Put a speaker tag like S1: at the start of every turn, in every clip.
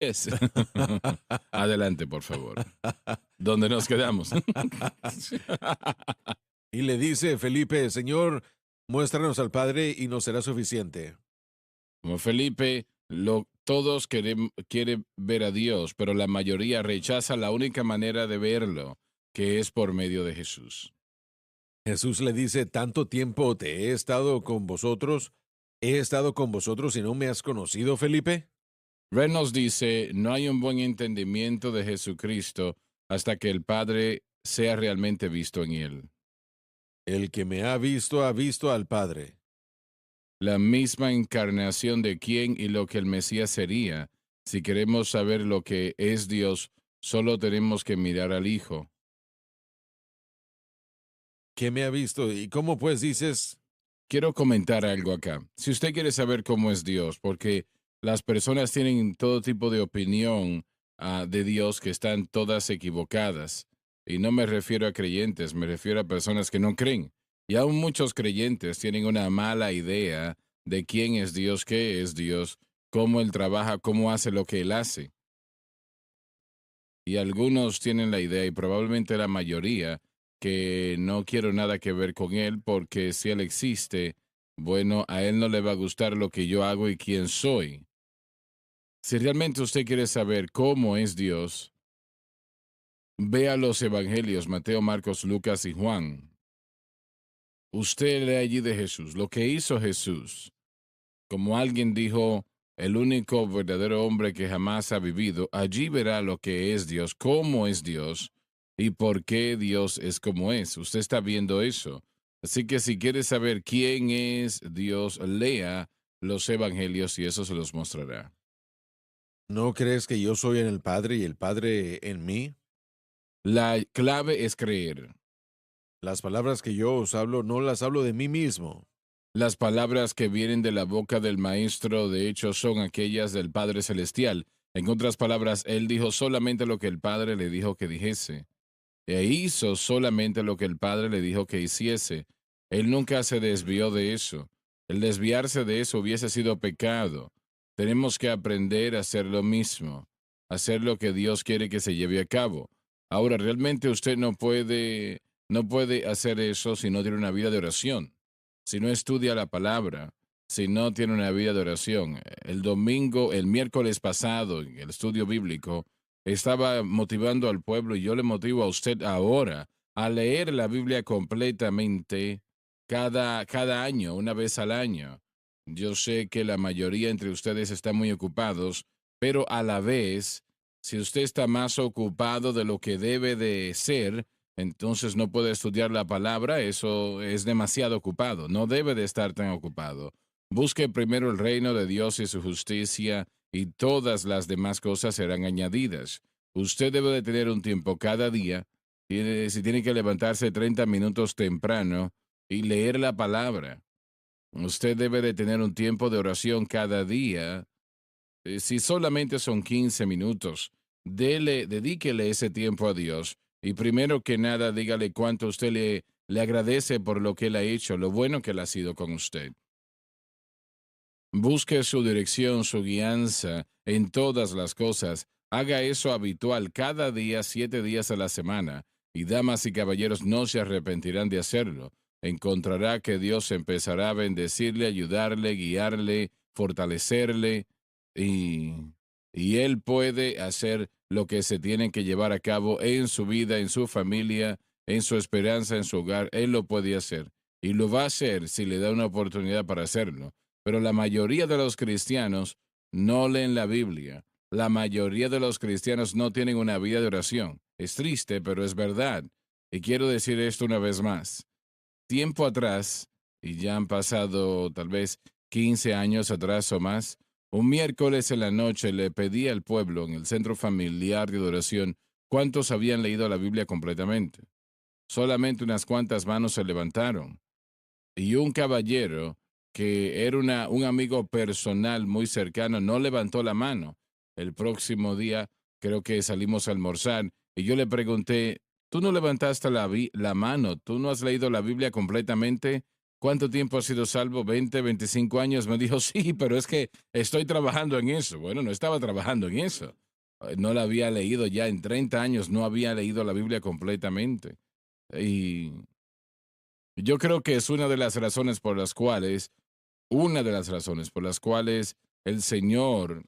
S1: Es. Adelante, por favor. ¿Dónde nos quedamos?
S2: Y le dice Felipe, Señor, muéstranos al Padre y nos será suficiente.
S1: Como Felipe, todos quieren ver a Dios, pero la mayoría rechaza la única manera de verlo, que es por medio de Jesús.
S2: Jesús le dice, tanto tiempo te he estado con vosotros y no me has conocido, Felipe.
S1: Ren nos dice, no hay un buen entendimiento de Jesucristo hasta que el Padre sea realmente visto en él.
S2: El que me ha visto al Padre.
S1: La misma encarnación de quién y lo que el Mesías sería. Si queremos saber lo que es Dios, solo tenemos que mirar al Hijo.
S2: ¿Qué me ha visto? ¿Y cómo pues dices?
S1: Quiero comentar algo acá. Si usted quiere saber cómo es Dios, porque las personas tienen todo tipo de opinión de Dios que están todas equivocadas. Y no me refiero a creyentes, me refiero a personas que no creen. Y aún muchos creyentes tienen una mala idea de quién es Dios, qué es Dios, cómo Él trabaja, cómo hace lo que Él hace. Y algunos tienen la idea, y probablemente la mayoría, que no quiero nada que ver con él porque si él existe, bueno, a él no le va a gustar lo que yo hago y quién soy. Si realmente usted quiere saber cómo es Dios, vea los evangelios, Mateo, Marcos, Lucas y Juan. Usted lee allí de Jesús, lo que hizo Jesús. Como alguien dijo, el único verdadero hombre que jamás ha vivido, allí verá lo que es Dios, cómo es Dios y por qué Dios es como es. Usted está viendo eso. Así que si quiere saber quién es Dios, lea los evangelios y eso se los mostrará.
S2: ¿No crees que yo soy en el Padre y el Padre en mí?
S1: La clave es creer.
S2: Las palabras que yo os hablo no las hablo de mí mismo.
S1: Las palabras que vienen de la boca del Maestro, de hecho, son aquellas del Padre Celestial. En otras palabras, Él dijo solamente lo que el Padre le dijo que dijese. E hizo solamente lo que el Padre le dijo que hiciese. Él nunca se desvió de eso. El desviarse de eso hubiese sido pecado. Tenemos que aprender a hacer lo mismo, hacer lo que Dios quiere que se lleve a cabo. Ahora, realmente usted no puede hacer eso si no tiene una vida de oración, si no estudia la palabra, si no tiene una vida de oración. El miércoles pasado, en el estudio bíblico, estaba motivando al pueblo y yo le motivo a usted ahora a leer la Biblia completamente cada año, una vez al año. Yo sé que la mayoría entre ustedes están muy ocupados, pero a la vez, si usted está más ocupado de lo que debe de ser, entonces no puede estudiar la palabra, eso es demasiado ocupado, no debe de estar tan ocupado. Busque primero el reino de Dios y su justicia y todas las demás cosas serán añadidas. Usted debe de tener un tiempo cada día, si tiene que levantarse 30 minutos temprano y leer la palabra. Usted debe de tener un tiempo de oración cada día. Si solamente son 15 minutos, dedíquele ese tiempo a Dios. Y primero que nada, dígale cuánto usted le agradece por lo que él ha hecho, lo bueno que él ha sido con usted. Busque su dirección, su guianza en todas las cosas. Haga eso habitual cada día, 7 días a la semana. Y damas y caballeros no se arrepentirán de hacerlo. Encontrará que Dios empezará a bendecirle, ayudarle, guiarle, fortalecerle y, y Él puede hacer lo que se tiene que llevar a cabo en su vida, en su familia, en su esperanza, en su hogar. Él lo puede hacer y lo va a hacer si le da una oportunidad para hacerlo. Pero la mayoría de los cristianos no leen la Biblia. La mayoría de los cristianos no tienen una vida de oración. Es triste, pero es verdad. Y quiero decir esto una vez más. Tiempo atrás, y ya han pasado tal vez 15 años atrás o más, un miércoles en la noche le pedí al pueblo en el centro familiar de oración cuántos habían leído la Biblia completamente. Solamente unas cuantas manos se levantaron y un caballero que era un amigo personal muy cercano no levantó la mano. El próximo día creo que salimos a almorzar y yo le pregunté, ¿tú no levantaste la mano? ¿Tú no has leído la Biblia completamente? ¿cuánto tiempo has sido salvo? 20, 25 años. Me dijo, sí, pero es que estoy trabajando en eso. Bueno, no estaba trabajando en eso. No la había leído ya en 30 años, no había leído la Biblia completamente. Y yo creo que es una de las razones por las cuales el Señor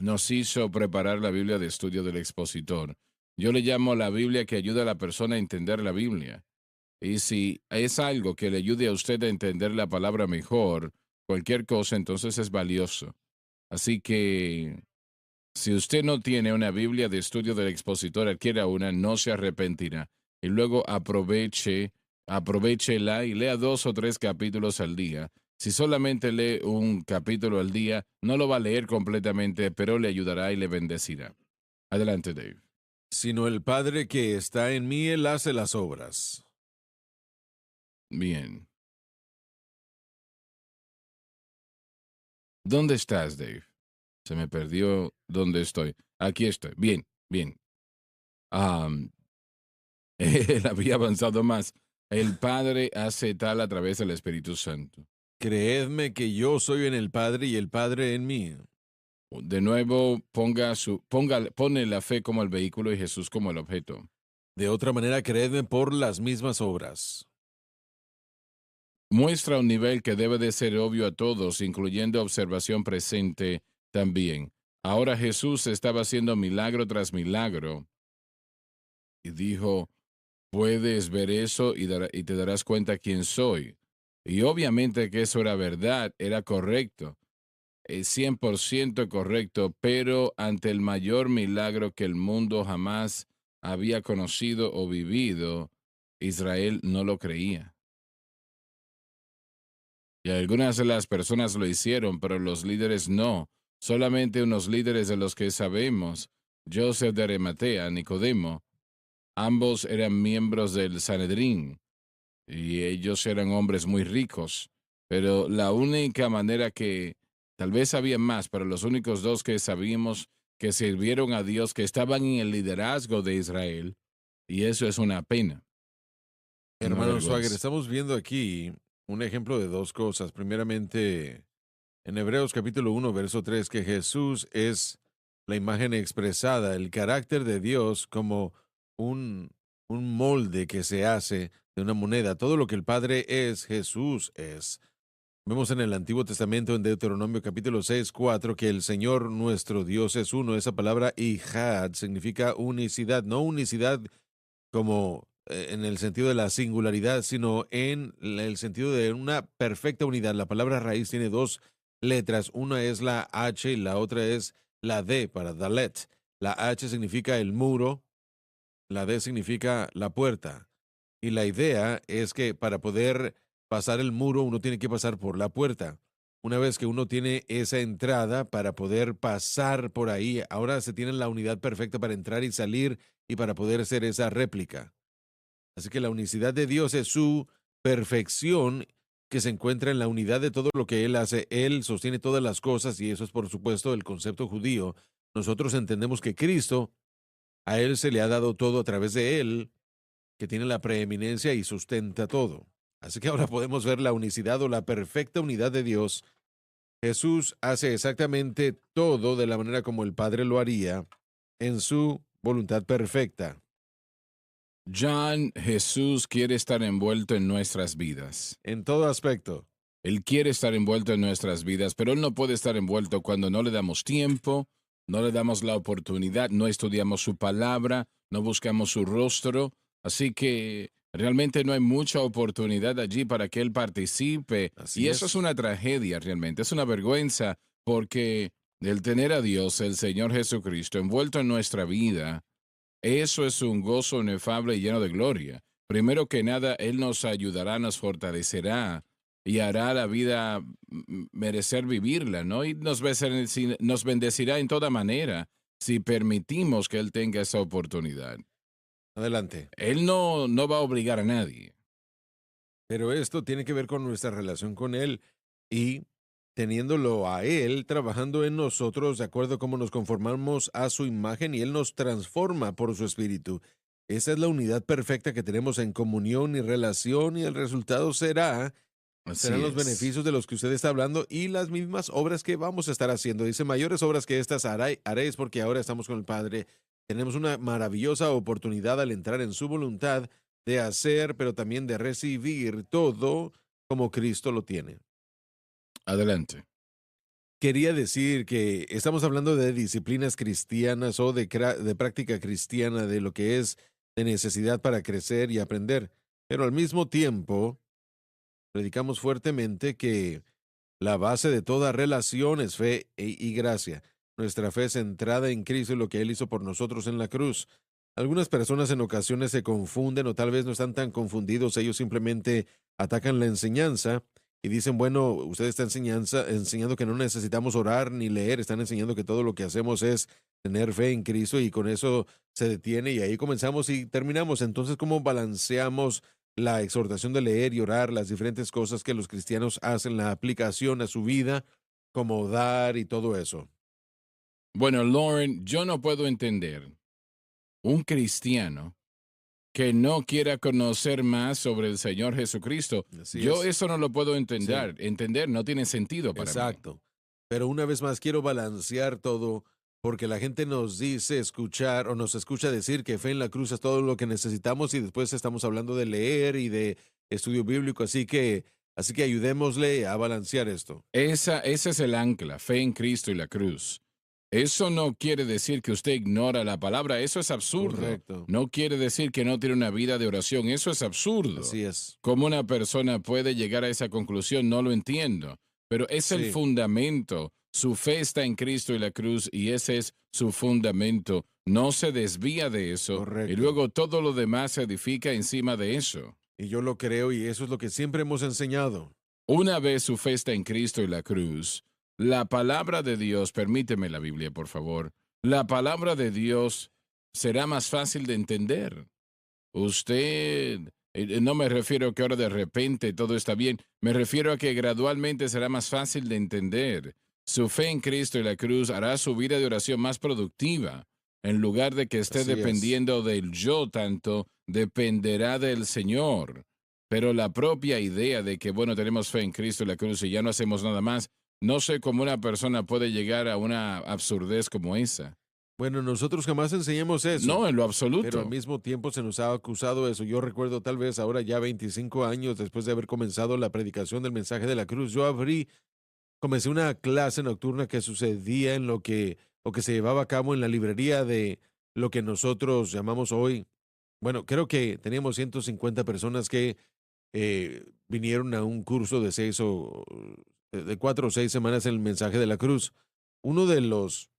S1: nos hizo preparar la Biblia de estudio del expositor. Yo le llamo la Biblia que ayuda a la persona a entender la Biblia. Y si es algo que le ayude a usted a entender la palabra mejor, cualquier cosa, entonces es valioso. Así que si usted no tiene una Biblia de estudio del expositor, adquiera una, no se arrepentirá. Y luego aprovechela y lea 2 o 3 capítulos al día. Si solamente lee un capítulo al día, no lo va a leer completamente, pero le ayudará y le bendecirá. Adelante, Dave.
S2: Sino el Padre que está en mí, él hace las obras.
S1: Bien. ¿Dónde estás, Dave? Se me perdió dónde estoy. Aquí estoy. Bien, bien. Am, él había avanzado más. El Padre hace tal a través del Espíritu Santo.
S2: Creedme que yo soy en el Padre y el Padre en mí.
S1: De nuevo, pone la fe como el vehículo y Jesús como el objeto.
S2: De otra manera, creedme por las mismas obras.
S1: Muestra un nivel que debe de ser obvio a todos, incluyendo observación presente también. Ahora Jesús estaba haciendo milagro tras milagro y dijo, puedes ver eso y te darás cuenta quién soy. Y obviamente que eso era verdad, era correcto, 100% correcto, pero ante el mayor milagro que el mundo jamás había conocido o vivido, Israel no lo creía. Y algunas de las personas lo hicieron, pero los líderes no. Solamente unos líderes de los que sabemos, Joseph de Arimatea, Nicodemo, ambos eran miembros del Sanedrín y ellos eran hombres muy ricos. Pero la única manera que, tal vez había más, pero los únicos dos que sabíamos que sirvieron a Dios, que estaban en el liderazgo de Israel, y eso es una pena, una
S2: Hermano Swagger,
S1: vergüenza.
S2: estamos viendo aquí un ejemplo de dos cosas. Primeramente, en Hebreos capítulo 1, verso 3, que Jesús es la imagen expresada, el carácter de Dios como un, un molde que se hace de una moneda. Todo lo que el Padre es, Jesús es. Vemos en el Antiguo Testamento, en Deuteronomio capítulo 6, 4, que el Señor nuestro Dios es uno. Esa palabra Ijad significa unicidad, no unicidad como en el sentido de la singularidad, sino en el sentido de una perfecta unidad. La palabra raíz tiene dos letras, una es la H y la otra es la D para Dalet. La H significa el muro, la D significa la puerta. Y la idea es que para poder pasar el muro uno tiene que pasar por la puerta. Una vez que uno tiene esa entrada para poder pasar por ahí, ahora se tiene la unidad perfecta para entrar y salir y para poder hacer esa réplica. Así que la unicidad de Dios es su perfección que se encuentra en la unidad de todo lo que Él hace. Él sostiene todas las cosas y eso es por supuesto el concepto judío. Nosotros entendemos que Cristo, a Él se le ha dado todo a través de Él, que tiene la preeminencia y sustenta todo. Así que ahora podemos ver la unicidad o la perfecta unidad de Dios. Jesús hace exactamente todo de la manera como el Padre lo haría en su voluntad perfecta.
S1: John, Jesús quiere estar envuelto en nuestras vidas.
S2: En todo aspecto.
S1: Él quiere estar envuelto en nuestras vidas, pero Él no puede estar envuelto cuando no le damos tiempo, no le damos la oportunidad, no estudiamos su palabra, no buscamos su rostro. Así que realmente no hay mucha oportunidad allí para que Él participe. Y
S2: Así
S1: eso es
S2: es.
S1: una tragedia realmente, es una vergüenza porque el tener a Dios, el Señor Jesucristo, envuelto en nuestra vida, eso es un gozo inefable y lleno de gloria. Primero que nada, Él nos ayudará, nos fortalecerá y hará la vida merecer vivirla, ¿no? Y nos bendecirá en toda manera si permitimos que Él tenga esa oportunidad.
S2: Adelante.
S1: Él no va a obligar a nadie.
S2: Pero esto tiene que ver con nuestra relación con Él y teniéndolo a Él trabajando en nosotros de acuerdo a cómo nos conformamos a su imagen y Él nos transforma por su espíritu. Esa es la unidad perfecta que tenemos en comunión y relación y el resultado serán
S1: Así
S2: los
S1: es.
S2: beneficios de los que usted está hablando y las mismas obras que vamos a estar haciendo. Dice, mayores obras que estas haréis porque ahora estamos con el Padre. Tenemos una maravillosa oportunidad al entrar en su voluntad de hacer, pero también de recibir todo como Cristo lo tiene.
S1: Adelante.
S2: Quería decir que estamos hablando de disciplinas cristianas o de práctica cristiana, de lo que es de necesidad para crecer y aprender, pero al mismo tiempo predicamos fuertemente que la base de toda relación es fe y gracia. Nuestra fe es centrada en Cristo y lo que Él hizo por nosotros en la cruz. Algunas personas en ocasiones se confunden o tal vez no están tan confundidos, ellos simplemente atacan la enseñanza y dicen, bueno, usted está enseñando que no necesitamos orar ni leer, están enseñando que todo lo que hacemos es tener fe en Cristo y con eso se detiene y ahí comenzamos y terminamos. Entonces, ¿cómo balanceamos la exhortación de leer y orar, las diferentes cosas que los cristianos hacen, la aplicación a su vida, como dar y todo eso?
S1: Bueno, Lauren, yo no puedo entender un cristiano que no quiera conocer más sobre el Señor Jesucristo.
S2: Así
S1: Yo
S2: es.
S1: eso no lo puedo
S2: Sí.
S1: entender, no tiene sentido para mí.
S2: Exacto. Pero una vez más quiero balancear todo porque la gente nos dice escuchar o nos escucha decir que fe en la cruz es todo lo que necesitamos y después estamos hablando de leer y de estudio bíblico, así que ayudémosle a balancear esto.
S1: Ese es el ancla, fe en Cristo y la cruz. Eso no quiere decir que usted ignora la palabra, eso es absurdo.
S2: Correcto.
S1: No quiere decir que no tiene una vida de oración, eso es absurdo.
S2: Así es.
S1: ¿Cómo una persona puede llegar a esa conclusión? No lo entiendo. Pero es el
S2: Sí,
S1: fundamento. Su fe está en Cristo y la cruz y ese es su fundamento. No se desvía de eso y
S2: correcto.
S1: luego todo lo demás se edifica encima de eso.
S2: Y yo lo creo y eso es lo que siempre hemos enseñado.
S1: Una vez su fe está en Cristo y la cruz, la palabra de Dios, permíteme la Biblia, por favor, la palabra de Dios será más fácil de entender. Usted, no me refiero a que ahora de repente todo está bien, me refiero a que gradualmente será más fácil de entender. Su fe en Cristo y la cruz hará su vida de oración más productiva. En lugar de que esté
S2: Así es.
S1: dependiendo del yo tanto, dependerá del Señor. Pero la propia idea de que, bueno, tenemos fe en Cristo y la cruz y ya no hacemos nada más, no sé cómo una persona puede llegar a una absurdez como esa.
S2: Bueno, nosotros jamás enseñamos eso.
S1: No, en lo
S2: Pero al
S1: absoluto.
S2: mismo tiempo se nos ha acusado eso. Yo recuerdo tal vez ahora ya 25 años después de haber comenzado la predicación del mensaje de la cruz, comencé una clase nocturna que sucedía en lo que se llevaba a cabo en la librería de lo que nosotros llamamos hoy, bueno, creo que teníamos 150 personas que vinieron a un curso de de 4 o 6 semanas en el mensaje de la cruz. Uno de los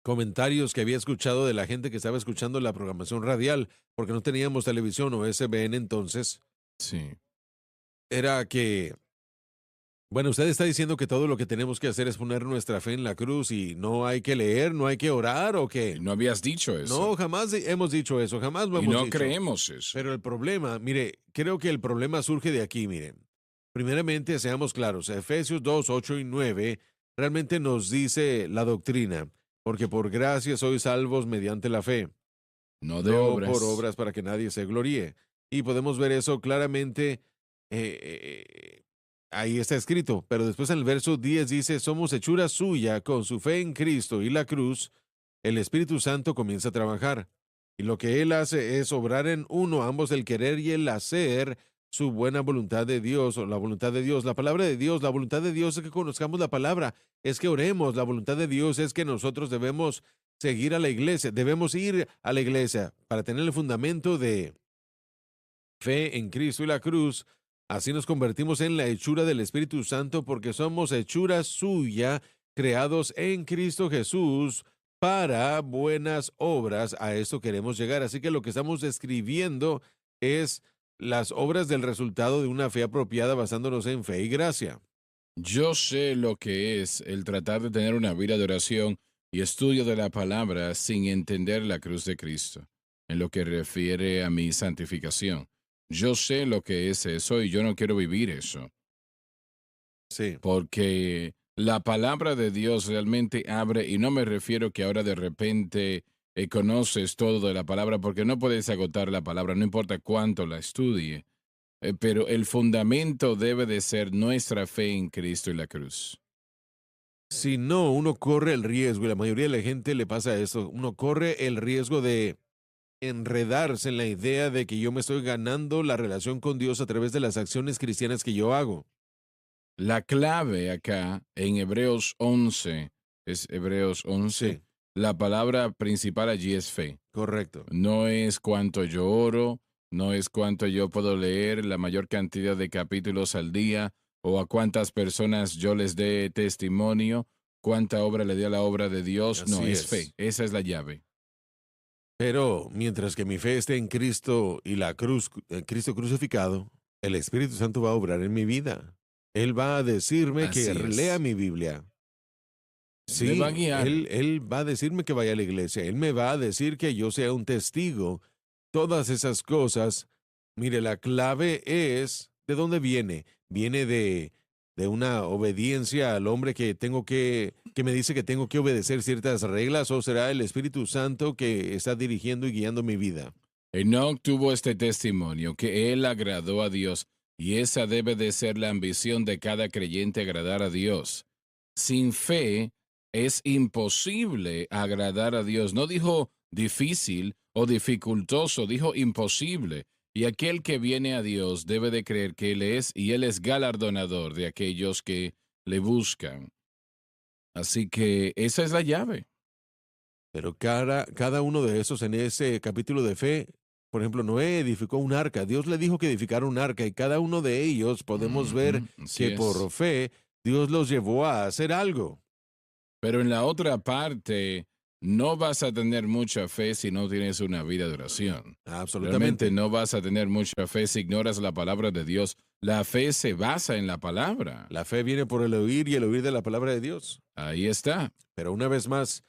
S2: comentarios que había escuchado de la gente que estaba escuchando la programación radial, porque no teníamos televisión o SBN entonces,
S1: Sí.
S2: era que, bueno, usted está diciendo que todo lo que tenemos que hacer es poner nuestra fe en la cruz y no hay que leer, no hay que orar o
S1: Y
S2: qué.
S1: no habías dicho
S2: No,
S1: eso.
S2: jamás hemos dicho eso, jamás lo
S1: Y
S2: hemos
S1: no
S2: dicho.
S1: creemos eso.
S2: Pero el problema, mire, creo que el problema surge de aquí, miren. Primeramente, seamos claros, Efesios 2, 8 y 9 realmente nos dice la doctrina, porque por gracia sois salvos mediante la fe,
S1: No de
S2: no por
S1: obras.
S2: obras para que nadie se gloríe. Y podemos ver eso claramente, ahí está escrito, pero después en el verso 10 dice, somos hechura suya con su fe en Cristo y la cruz, el Espíritu Santo comienza a trabajar. Y lo que Él hace es obrar en uno, ambos el querer y el hacer su buena voluntad de Dios o la voluntad de Dios. La palabra de Dios, la voluntad de Dios es que conozcamos la palabra, es que oremos. La voluntad de Dios es que nosotros debemos seguir a la iglesia, debemos ir a la iglesia para tener el fundamento de fe en Cristo y la cruz. Así nos convertimos en la hechura del Espíritu Santo porque somos hechura suya, creados en Cristo Jesús para buenas obras. A esto queremos llegar. Así que lo que estamos describiendo es las obras del resultado de una fe apropiada basándonos en fe y gracia.
S1: Yo sé lo que es el tratar de tener una vida de oración y estudio de la palabra sin entender la cruz de Cristo, en lo que refiere a mi santificación. Yo sé lo que es eso y yo no quiero vivir eso,
S2: Sí,
S1: porque la palabra de Dios realmente abre, y no me refiero que ahora de repente conoces todo de la palabra, porque no puedes agotar la palabra, no importa cuánto la estudie. Pero el fundamento debe de ser nuestra fe en Cristo y la cruz.
S2: Si no, uno corre el riesgo, y la mayoría de la gente le pasa eso, uno corre el riesgo de enredarse en la idea de que yo me estoy ganando la relación con Dios a través de las acciones cristianas que yo hago.
S1: La clave acá en Hebreos 11, es Hebreos 11,
S2: Sí,
S1: la palabra principal allí es fe.
S2: correcto.
S1: No es cuánto yo oro, no es cuánto yo puedo leer la mayor cantidad de capítulos al día o a cuántas personas yo les dé testimonio, cuánta obra le dé a la obra de Dios. No,
S2: Así
S1: es fe.
S2: es.
S1: Esa es la llave.
S2: Pero mientras que mi fe esté en Cristo y la cruz, en Cristo crucificado, el Espíritu Santo va a obrar en mi vida. Él va a decirme que
S1: Así
S2: lea
S1: es.
S2: mi Biblia.
S1: Él me va a
S2: Sí,
S1: guiar.
S2: él va a decirme que vaya a la iglesia. Él me va a decir que yo sea un testigo. Todas esas cosas. Mire, la clave es de dónde viene. Viene de una obediencia al hombre que me dice que tengo que obedecer ciertas reglas, o será el Espíritu Santo que está dirigiendo y guiando mi vida.
S1: Enoch tuvo este testimonio, que él agradó a Dios, y esa debe de ser la ambición de cada creyente, agradar a Dios. Sin fe es imposible agradar a Dios. No dijo difícil o dificultoso, dijo imposible. Y aquel que viene a Dios debe de creer que Él es, y Él es galardonador de aquellos que le buscan. Así que esa es la llave.
S2: Pero cada uno de esos en ese capítulo de fe, por ejemplo, Noé edificó un arca. Dios le dijo que edificara un arca y cada uno de ellos podemos ver
S1: Ujú, así
S2: que
S1: es.
S2: por fe Dios los llevó a hacer algo.
S1: Pero en la otra parte, no vas a tener mucha fe si no tienes una vida de oración. Realmente
S2: Absolutamente.
S1: no vas a tener mucha fe si ignoras la palabra de Dios. La fe se basa en la palabra.
S2: La fe viene por el oír y el oír de la palabra de Dios.
S1: Ahí está.
S2: Pero una vez más,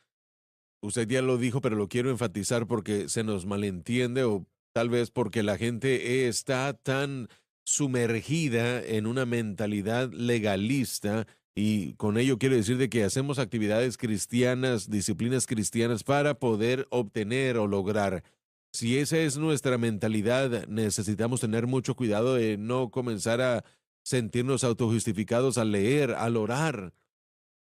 S2: usted ya lo dijo, pero lo quiero enfatizar porque se nos malentiende o tal vez porque la gente está tan sumergida en una mentalidad legalista y con ello quiero decir de que hacemos actividades cristianas, disciplinas cristianas para poder obtener o lograr. Si esa es nuestra mentalidad, necesitamos tener mucho cuidado de no comenzar a sentirnos autojustificados al leer, al orar,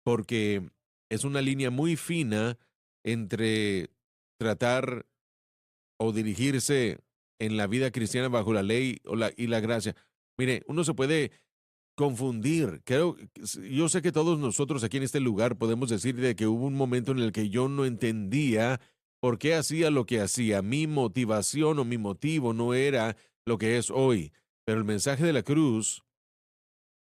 S2: porque es una línea muy fina entre tratar o dirigirse en la vida cristiana bajo la ley y la gracia. Mire, uno se puede confundir. Yo sé que todos nosotros aquí en este lugar podemos decir de que hubo un momento en el que yo no entendía por qué hacía lo que hacía. Mi motivación o mi motivo no era lo que es hoy. Pero el mensaje de la cruz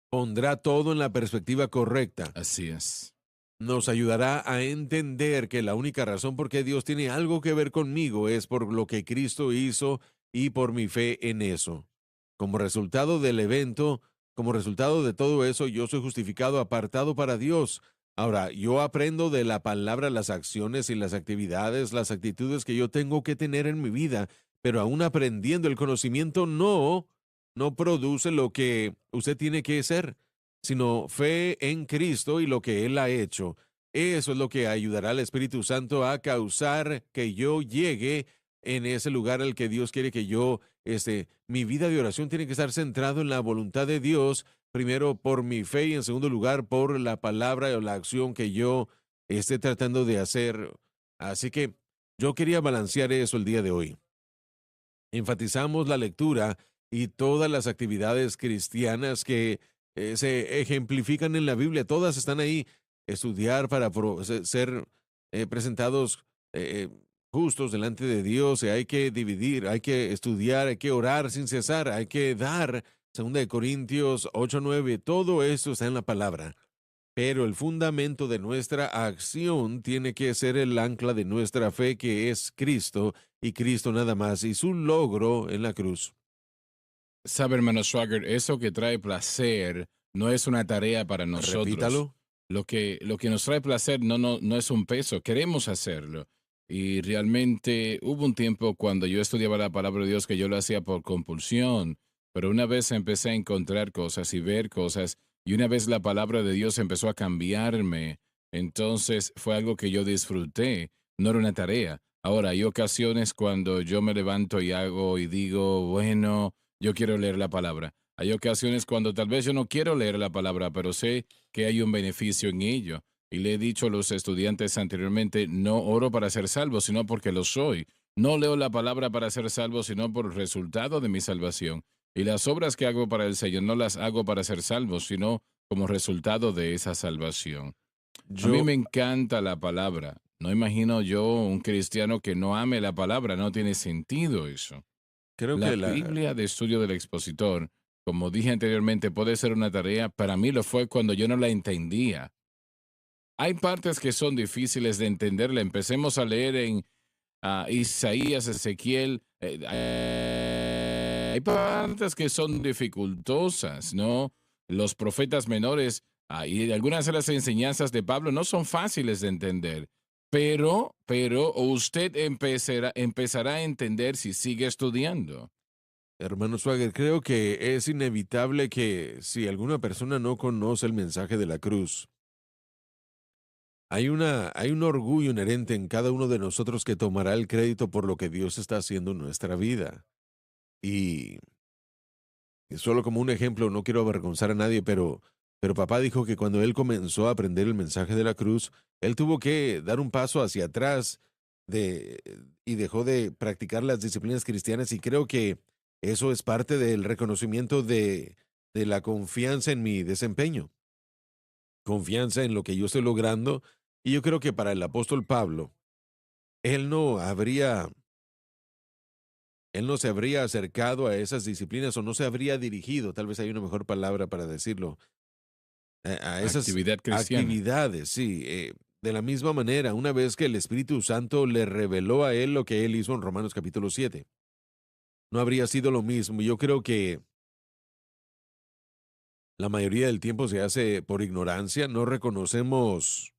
S2: pondrá todo en la perspectiva correcta.
S1: Así es.
S2: Nos ayudará a entender que la única razón por qué Dios tiene algo que ver conmigo es por lo que Cristo hizo y por mi fe en eso. Como resultado del evento, como resultado de todo eso, yo soy justificado, apartado para Dios. Ahora, yo aprendo de la palabra las acciones y las actividades, las actitudes que yo tengo que tener en mi vida, pero aún aprendiendo el conocimiento no produce lo que usted tiene que ser, sino fe en Cristo y lo que Él ha hecho. Eso es lo que ayudará al Espíritu Santo a causar que yo llegue en ese lugar al que Dios quiere que yo esté. Mi vida de oración tiene que estar centrado en la voluntad de Dios, primero por mi fe y en segundo lugar por la palabra o la acción que yo esté tratando de hacer. Así que yo quería balancear eso el día de hoy. Enfatizamos la lectura y todas las actividades cristianas que se ejemplifican en la Biblia, todas están ahí. Estudiar para ser presentados justos delante de Dios, hay que dividir, hay que estudiar, hay que orar sin cesar, hay que dar. Segunda de Corintios 8:9, todo esto está en la palabra. Pero el fundamento de nuestra acción tiene que ser el ancla de nuestra fe, que es Cristo y Cristo nada más, y su logro en la cruz.
S1: Sabe, hermano Swagger, eso que trae placer no es una tarea para
S2: Repítalo.
S1: nosotros. Lo que nos trae placer no es un peso, queremos hacerlo. Y realmente hubo un tiempo cuando yo estudiaba la palabra de Dios que yo lo hacía por compulsión, pero una vez empecé a encontrar cosas y ver cosas, y una vez la palabra de Dios empezó a cambiarme, entonces fue algo que yo disfruté, no era una tarea. Ahora, hay ocasiones cuando yo me levanto y hago y digo, bueno, yo quiero leer la palabra. Hay ocasiones cuando tal vez yo no quiero leer la palabra, pero sé que hay un beneficio en ello. Y le he dicho a los estudiantes anteriormente, no oro para ser salvo, sino porque lo soy. No leo la palabra para ser salvo, sino por el resultado de mi salvación. Y las obras que hago para el Señor no las hago para ser salvo, sino como resultado de esa salvación. A mí
S2: Yo
S1: me encanta la palabra. No imagino yo un cristiano que no ame la palabra, no tiene sentido eso.
S2: creo
S1: La
S2: que la
S1: Biblia de estudio del expositor, como dije anteriormente, puede ser una tarea, para mí lo fue cuando yo no la entendía. Hay partes que son difíciles de entenderla. Empecemos a leer en Isaías, Ezequiel. Hay partes que son dificultosas, ¿no? Los profetas menores y algunas de las enseñanzas de Pablo no son fáciles de entender. Pero usted empezará a entender si sigue estudiando.
S2: hermano Swagger, creo que es inevitable que si alguna persona no conoce el mensaje de la cruz, hay un orgullo inherente en cada uno de nosotros que tomará el crédito por lo que Dios está haciendo en nuestra vida. Y solo como un ejemplo, no quiero avergonzar a nadie, pero papá dijo que cuando él comenzó a aprender el mensaje de la cruz, él tuvo que dar un paso hacia atrás de, y dejó de practicar las disciplinas cristianas y creo que eso es parte del reconocimiento de la confianza en mi desempeño, confianza en lo que yo estoy logrando. Y yo creo que para el apóstol Pablo, él no habría él no se habría acercado a esas disciplinas o no se habría dirigido, tal vez hay una mejor palabra para decirlo, a esas
S1: Actividad cristiana.
S2: actividades, sí. De la misma manera, una vez que el Espíritu Santo le reveló a él lo que él hizo en Romanos capítulo 7, no habría sido lo mismo. Yo creo que la mayoría del tiempo se hace por ignorancia, no reconocemos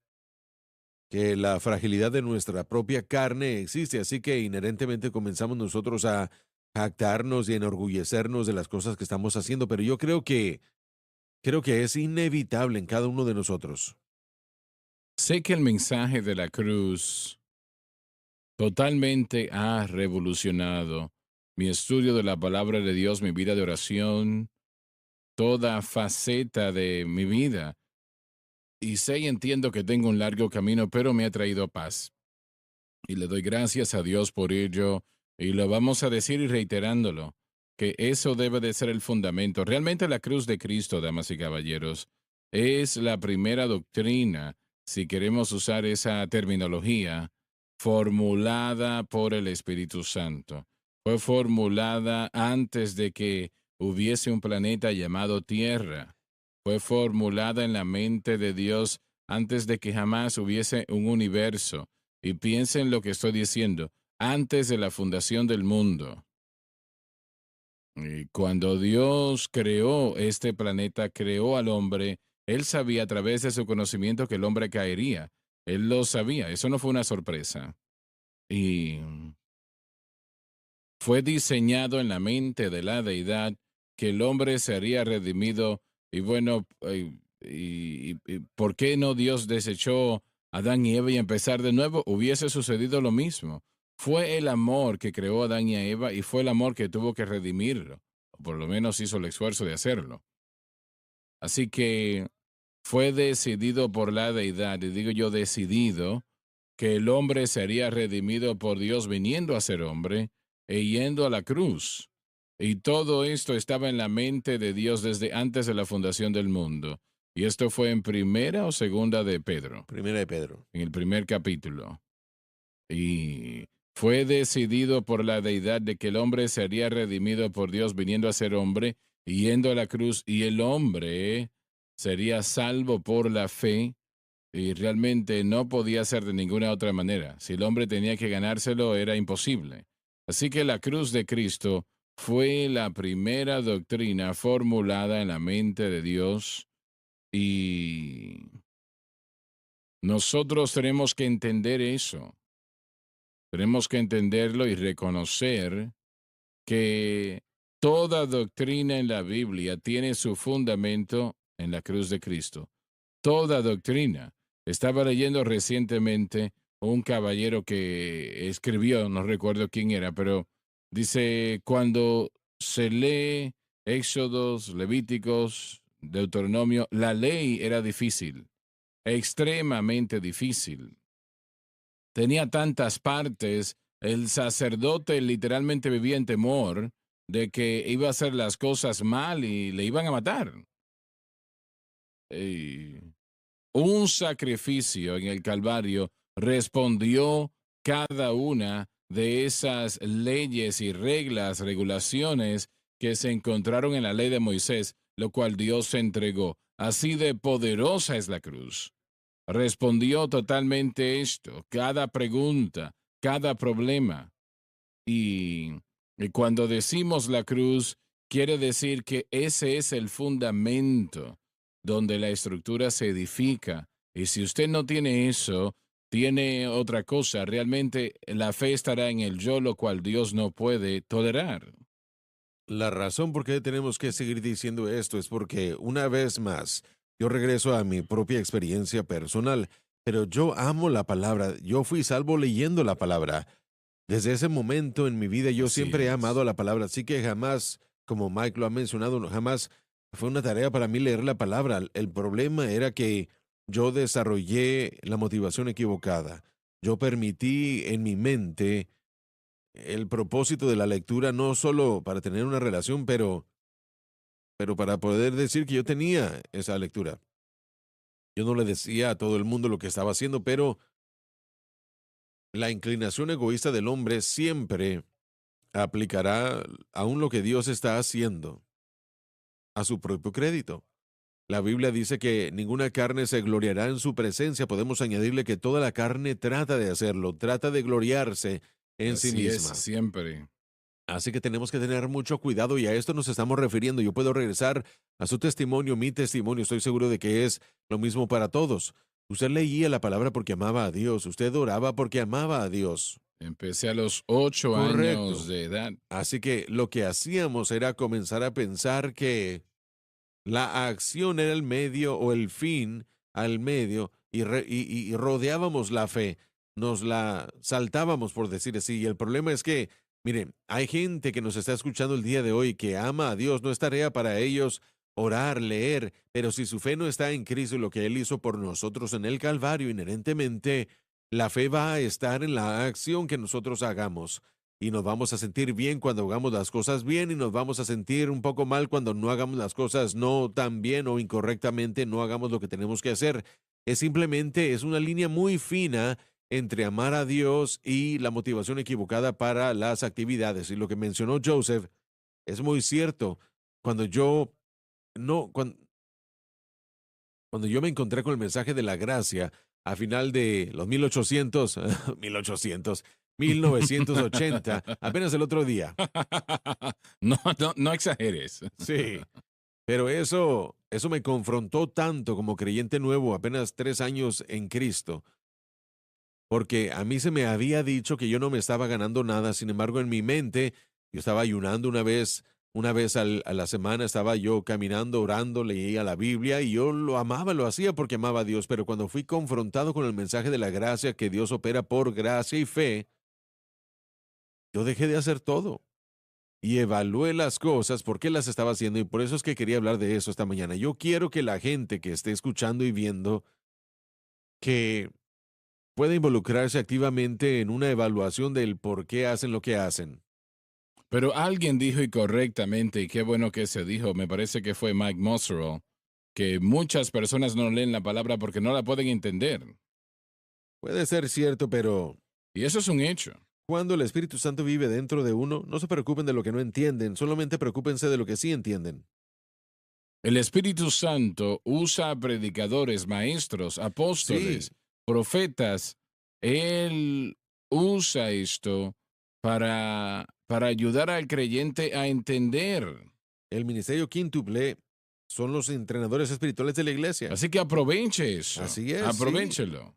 S2: que la fragilidad de nuestra propia carne existe, así que inherentemente comenzamos nosotros a jactarnos y enorgullecernos de las cosas que estamos haciendo, pero yo creo que es inevitable en cada uno de nosotros.
S1: Sé que el mensaje de la cruz totalmente ha revolucionado mi estudio de la palabra de Dios, mi vida de oración, toda faceta de mi vida. Y sé y entiendo que tengo un largo camino, pero me ha traído paz. Y le doy gracias a Dios por ello. Y lo vamos a decir y reiterándolo, que eso debe de ser el fundamento. Realmente la cruz de Cristo, damas y caballeros, es la primera doctrina, si queremos usar esa terminología, formulada por el Espíritu Santo. Fue formulada antes de que hubiese un planeta llamado Tierra. Fue formulada en la mente de Dios antes de que jamás hubiese un universo. Y piensen lo que estoy diciendo, antes de la fundación del mundo. Y cuando Dios creó este planeta, creó al hombre, Él sabía a través de su conocimiento que el hombre caería. Él lo sabía, eso no fue una sorpresa. Y fue diseñado en la mente de la deidad que el hombre sería redimido. Y bueno, ¿por qué no Dios desechó a Adán y Eva y empezar de nuevo? Hubiese sucedido lo mismo. Fue el amor que creó a Adán y a Eva y fue el amor que tuvo que redimirlo. O por lo menos hizo el esfuerzo de hacerlo. Así que fue decidido por la deidad, y digo yo decidido, que el hombre sería redimido por Dios viniendo a ser hombre e yendo a la cruz. Y todo esto estaba en la mente de Dios desde antes de la fundación del mundo. Y esto fue en primera o segunda de Pedro,
S2: Primera de Pedro.
S1: en el primer capítulo. Y fue decidido por la deidad de que el hombre sería redimido por Dios viniendo a ser hombre y yendo a la cruz, y el hombre sería salvo por la fe, y realmente no podía ser de ninguna otra manera. Si el hombre tenía que ganárselo, era imposible. Así que la cruz de Cristo fue la primera doctrina formulada en la mente de Dios, y nosotros tenemos que entender eso. Tenemos que entenderlo y reconocer que toda doctrina en la Biblia tiene su fundamento en la cruz de Cristo. Toda doctrina. Estaba leyendo recientemente un caballero que escribió, no recuerdo quién era, pero dice, cuando se lee Éxodos, Levíticos, Deuteronomio, la ley era difícil, extremadamente difícil. Tenía tantas partes, el sacerdote literalmente vivía en temor de que iba a hacer las cosas mal y le iban a matar. Y un sacrificio en el Calvario respondió cada una de esas leyes y reglas, regulaciones que se encontraron en la ley de Moisés, lo cual Dios entregó. Así de poderosa es la cruz. Respondió totalmente esto, cada pregunta, cada problema. Y, y cuando decimos la cruz, quiere decir que ese es el fundamento donde la estructura se edifica. Y si usted no tiene eso, tiene otra cosa. Realmente la fe estará en el yo, lo cual Dios no puede tolerar.
S2: La razón por qué tenemos que seguir diciendo esto es porque, una vez más, yo regreso a mi propia experiencia personal, pero yo amo la palabra, yo fui salvo leyendo la palabra. Desde ese momento en mi vida yo
S1: Así
S2: siempre he amado
S1: es.
S2: la palabra, así que jamás, como Mike lo ha mencionado, jamás fue una tarea para mí leer la palabra. El problema era que yo desarrollé la motivación equivocada. Yo permití en mi mente el propósito de la lectura no solo para tener una relación, pero para poder decir que yo tenía esa lectura. Yo no le decía a todo el mundo lo que estaba haciendo, pero la inclinación egoísta del hombre siempre aplicará aún lo que Dios está haciendo a su propio crédito. La Biblia dice que ninguna carne se gloriará en su presencia. Podemos añadirle que toda la carne trata de hacerlo, trata de gloriarse en sí
S1: Así es,
S2: misma.
S1: siempre.
S2: Así que tenemos que tener mucho cuidado y a esto nos estamos refiriendo. Yo puedo regresar a su testimonio, mi testimonio. Estoy seguro de que es lo mismo para todos. Usted leía la palabra porque amaba a Dios. Usted oraba porque amaba a Dios.
S1: Empecé a los 8 años
S2: Correcto.
S1: de edad.
S2: Así que lo que hacíamos era comenzar a pensar que la acción era el medio o el fin al medio y rodeábamos la fe, nos la saltábamos por decir así. Y el problema es que, miren, hay gente que nos está escuchando el día de hoy que ama a Dios, no es tarea para ellos orar, leer, pero si su fe no está en Cristo y lo que Él hizo por nosotros en el Calvario, inherentemente, la fe va a estar en la acción que nosotros hagamos y nos vamos a sentir bien cuando hagamos las cosas bien y nos vamos a sentir un poco mal cuando no hagamos las cosas no tan bien o incorrectamente, no hagamos lo que tenemos que hacer. Es simplemente, es una línea muy fina entre amar a Dios y la motivación equivocada para las actividades. Y lo que mencionó Joseph es muy cierto. Cuando yo no, cuando yo me encontré con el mensaje de la gracia a final de los 1800, 1800, 1980, apenas el otro día.
S1: No, no, no exageres.
S2: Sí, pero eso me confrontó tanto como creyente nuevo, apenas 3 años en Cristo, porque a mí se me había dicho que yo no me estaba ganando nada, sin embargo, en mi mente, yo estaba ayunando una vez a la semana, estaba yo caminando, orando, leía la Biblia y yo lo amaba, lo hacía porque amaba a Dios, pero cuando fui confrontado con el mensaje de la gracia, que Dios opera por gracia y fe, yo dejé de hacer todo y evalué las cosas, por qué las estaba haciendo y por eso es que quería hablar de eso esta mañana. Yo quiero que la gente que esté escuchando y viendo que pueda involucrarse activamente en una evaluación del por qué hacen lo que hacen.
S1: Pero alguien dijo y correctamente, y qué bueno que se dijo, me parece que fue Mike Mosero, que muchas personas no leen la palabra porque no la pueden entender.
S2: Puede ser cierto, pero
S1: Y eso es un hecho.
S2: cuando el Espíritu Santo vive dentro de uno, no se preocupen de lo que no entienden, solamente preocúpense de lo que sí entienden.
S1: El Espíritu Santo usa a predicadores, maestros,
S2: Sí,
S1: apóstoles, profetas. Él usa esto para ayudar al creyente a entender.
S2: el ministerio quíntuple son los entrenadores espirituales de la iglesia.
S1: Así que aproveche eso.
S2: Así es, sí.
S1: Aprovechelo.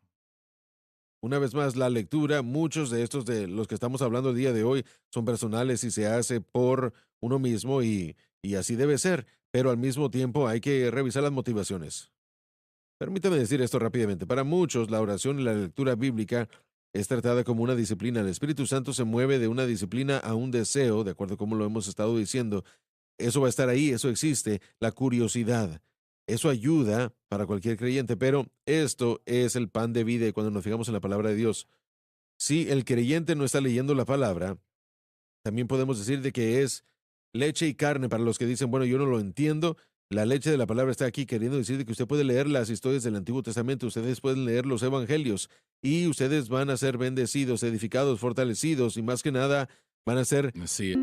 S2: Una vez más, la lectura, muchos de estos de los que estamos hablando el día de hoy son personales y se hace por uno mismo y así debe ser, pero al mismo tiempo hay que revisar las motivaciones. Permítame decir esto rápidamente. Para muchos, la oración y la lectura bíblica es tratada como una disciplina. El Espíritu Santo se mueve de una disciplina a un deseo, de acuerdo a como lo hemos estado diciendo. Eso va a estar ahí, eso existe, la curiosidad. Eso ayuda para cualquier creyente, pero esto es el pan de vida y cuando nos fijamos en la palabra de Dios. Si el creyente no está leyendo la palabra, también podemos decir de que es leche y carne para los que dicen, bueno, yo no lo entiendo. La leche de la palabra está aquí queriendo decir de que usted puede leer las historias del Antiguo Testamento, ustedes pueden leer los evangelios y ustedes van a ser bendecidos, edificados, fortalecidos y más que nada van a ser.
S1: Así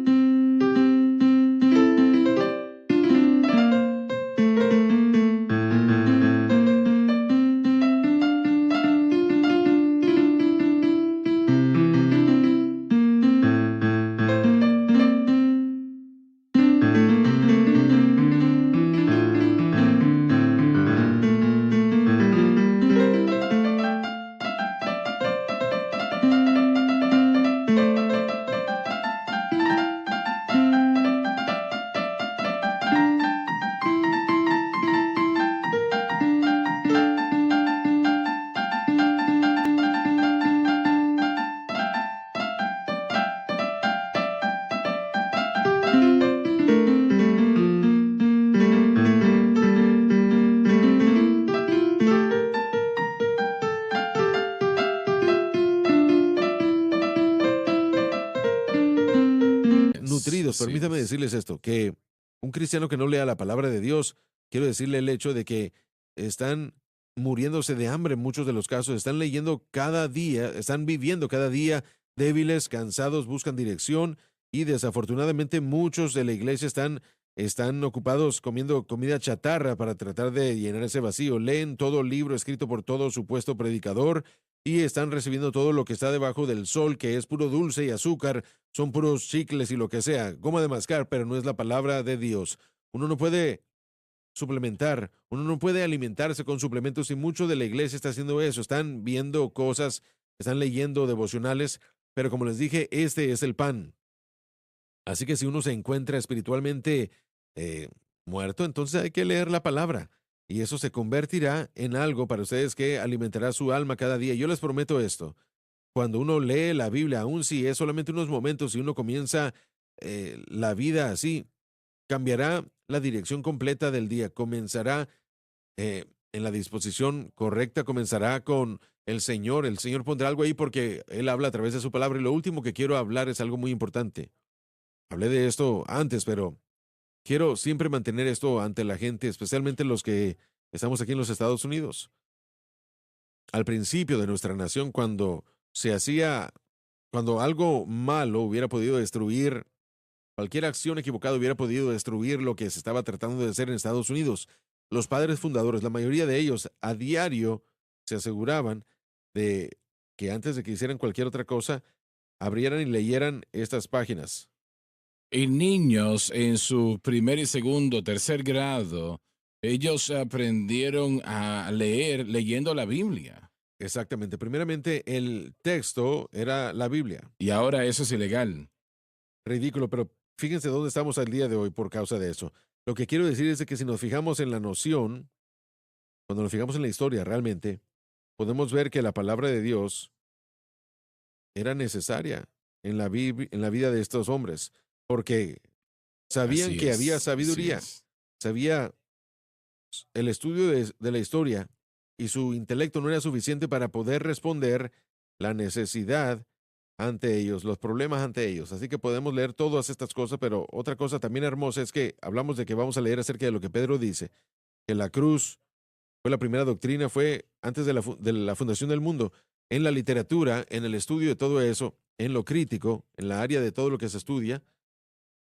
S2: Nutridos.
S1: así
S2: Permítame
S1: es.
S2: decirles esto, que un cristiano que no lea la palabra de Dios, quiero decirle el hecho de que están muriéndose de hambre en muchos de los casos, están leyendo cada día, están viviendo cada día débiles, cansados, buscan dirección y desafortunadamente muchos de la iglesia están ocupados comiendo comida chatarra para tratar de llenar ese vacío. Leen todo libro escrito por todo supuesto predicador y están recibiendo todo lo que está debajo del sol, que es puro dulce y azúcar, son puros chicles y lo que sea, goma de mascar, pero no es la palabra de Dios. Uno no puede suplementar, uno no puede alimentarse con suplementos y mucho de la iglesia está haciendo eso, están viendo cosas, están leyendo devocionales, pero como les dije, este es el pan. Así que si uno se encuentra espiritualmente eh, muerto, entonces hay que leer la palabra. Y eso se convertirá en algo para ustedes que alimentará su alma cada día. Yo les prometo esto. Cuando uno lee la Biblia, aun si es solamente unos momentos y uno comienza la vida así, cambiará la dirección completa del día. Comenzará en la disposición correcta, comenzará con el Señor. El Señor pondrá algo ahí porque Él habla a través de su palabra. Y lo último que quiero hablar es algo muy importante. Hablé de esto antes, pero quiero siempre mantener esto ante la gente, especialmente los que estamos aquí en los Estados Unidos. Al principio de nuestra nación, cuando algo malo hubiera podido destruir, cualquier acción equivocada hubiera podido destruir lo que se estaba tratando de hacer en Estados Unidos, los padres fundadores, la mayoría de ellos, a diario se aseguraban de que antes de que hicieran cualquier otra cosa, abrieran y leyeran estas páginas.
S1: Y niños en su primer y segundo, tercer grado, ellos aprendieron a leer leyendo la Biblia.
S2: Exactamente. Primeramente, el texto era la Biblia.
S1: Y ahora eso es ilegal.
S2: Ridículo, pero fíjense dónde estamos al día de hoy por causa de eso. Lo que quiero decir es de que si nos fijamos en la noción, cuando nos fijamos en la historia realmente, podemos ver que la palabra de Dios era necesaria en la vida de estos hombres, porque sabían
S1: Así
S2: que había
S1: es, así
S2: sabiduría,
S1: es.
S2: sabía el estudio de la historia y su intelecto no era suficiente para poder responder la necesidad ante ellos, los problemas ante ellos. Así que podemos leer todas estas cosas, pero otra cosa también hermosa es que hablamos de que vamos a leer acerca de lo que Pedro dice, que la cruz fue la primera doctrina, fue antes de la fundación del mundo. En la literatura, en el estudio de todo eso, en lo crítico, en la área de todo lo que se estudia,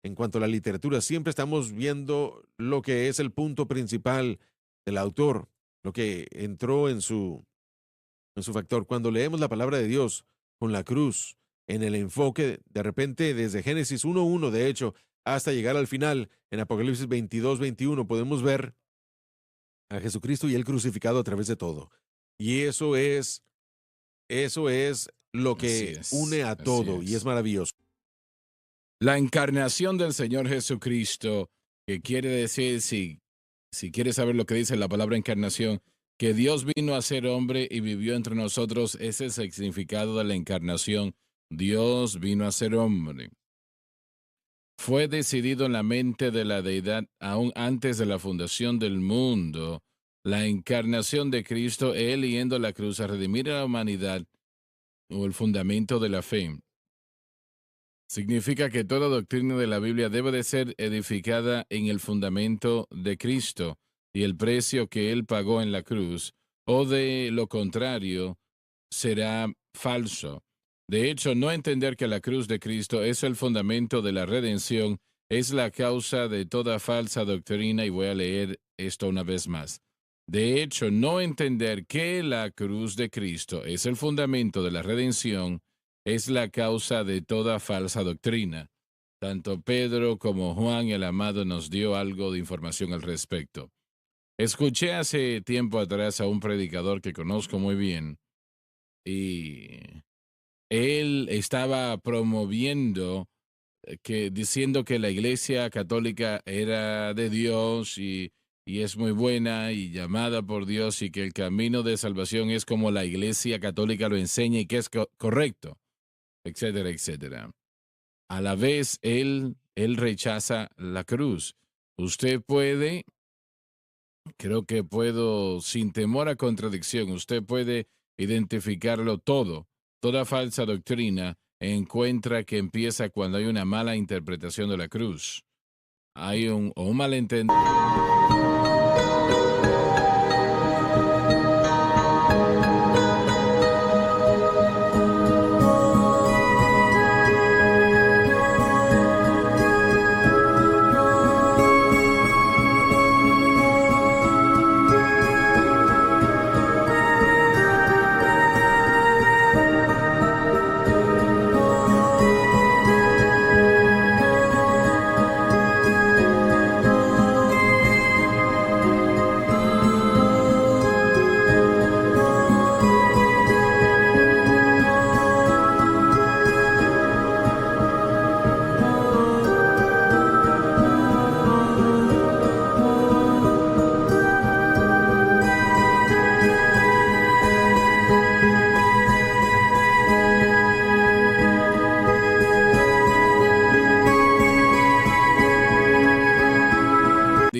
S2: en cuanto a la literatura, siempre estamos viendo lo que es el punto principal del autor, lo que entró en su factor. Cuando leemos la palabra de Dios con la cruz, en el enfoque, de repente, desde Génesis 1:1, de hecho, hasta llegar al final, en Apocalipsis 22:21, podemos ver a Jesucristo y el crucificado a través de todo. Y eso es lo
S1: Así
S2: que une
S1: es,
S2: a
S1: así
S2: todo y es
S1: es.
S2: maravilloso.
S1: La encarnación del Señor Jesucristo, que quiere decir, si quieres saber lo que dice la palabra encarnación, que Dios vino a ser hombre y vivió entre nosotros. Ese es el significado de la encarnación. Dios vino a ser hombre. Fue decidido en la mente de la deidad aún antes de la fundación del mundo. La encarnación de Cristo, Él yendo a la cruz a redimir a la humanidad, o el fundamento de la fe. Significa que toda doctrina de la Biblia debe de ser edificada en el fundamento de Cristo y el precio que Él pagó en la cruz, o de lo contrario, será falso. De hecho, no entender que la cruz de Cristo es el fundamento de la redención es la causa de toda falsa doctrina, y voy a leer esto una vez más. De hecho, no entender que la cruz de Cristo es el fundamento de la redención es la causa de toda falsa doctrina. Tanto Pedro como Juan el Amado nos dio algo de información al respecto. Escuché hace tiempo atrás a un predicador que conozco muy bien y él estaba promoviendo diciendo que la Iglesia Católica era de Dios y es muy buena y llamada por Dios, y que el camino de salvación es como la Iglesia Católica lo enseña y que es correcto, etcétera, etcétera. A la vez, él rechaza la cruz. Usted puede, creo que puedo, sin temor a contradicción, usted puede identificarlo todo. Toda falsa doctrina encuentra que empieza cuando hay una mala interpretación de la cruz. Hay un malentendido.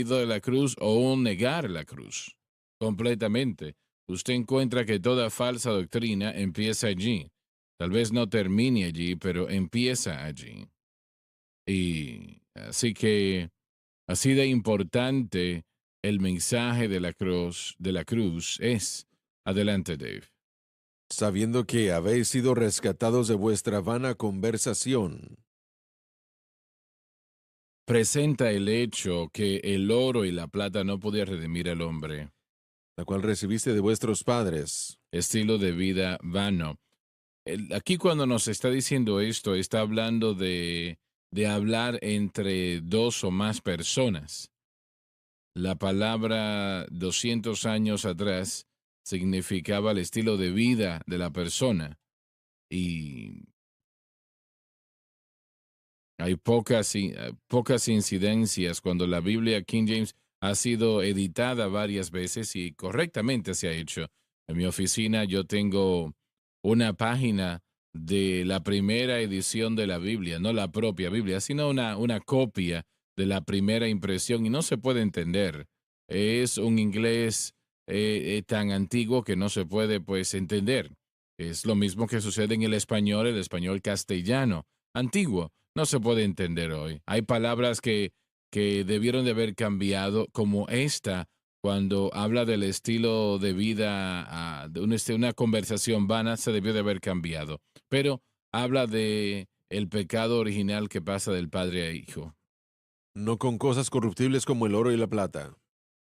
S1: De la cruz o un negar la cruz completamente. Usted encuentra que toda falsa doctrina empieza allí. Tal vez no termine allí, pero empieza allí. Y así de importante el mensaje de la cruz es. Adelante, Dave.
S2: Sabiendo que habéis sido rescatados de vuestra vana conversación.
S1: Presenta el hecho que el oro y la plata no podían redimir al hombre.
S2: La cual recibiste de vuestros padres.
S1: Estilo de vida vano. Aquí cuando nos está diciendo esto, está hablando de hablar entre dos o más personas. La palabra 200 años atrás significaba el estilo de vida de la persona. Y hay pocas incidencias cuando la Biblia King James ha sido editada varias veces y correctamente se ha hecho. En mi oficina yo tengo una página de la primera edición de la Biblia, no la propia Biblia, sino una copia de la primera impresión, y no se puede entender. Es un inglés tan antiguo que no se puede pues entender. Es lo mismo que sucede en el español castellano, antiguo, no se puede entender hoy. Hay palabras que debieron de haber cambiado, como esta, cuando habla del estilo de vida, de una conversación vana, se debió de haber cambiado. Pero habla de el pecado original que pasa del padre a hijo.
S2: No con cosas corruptibles como el oro y la plata.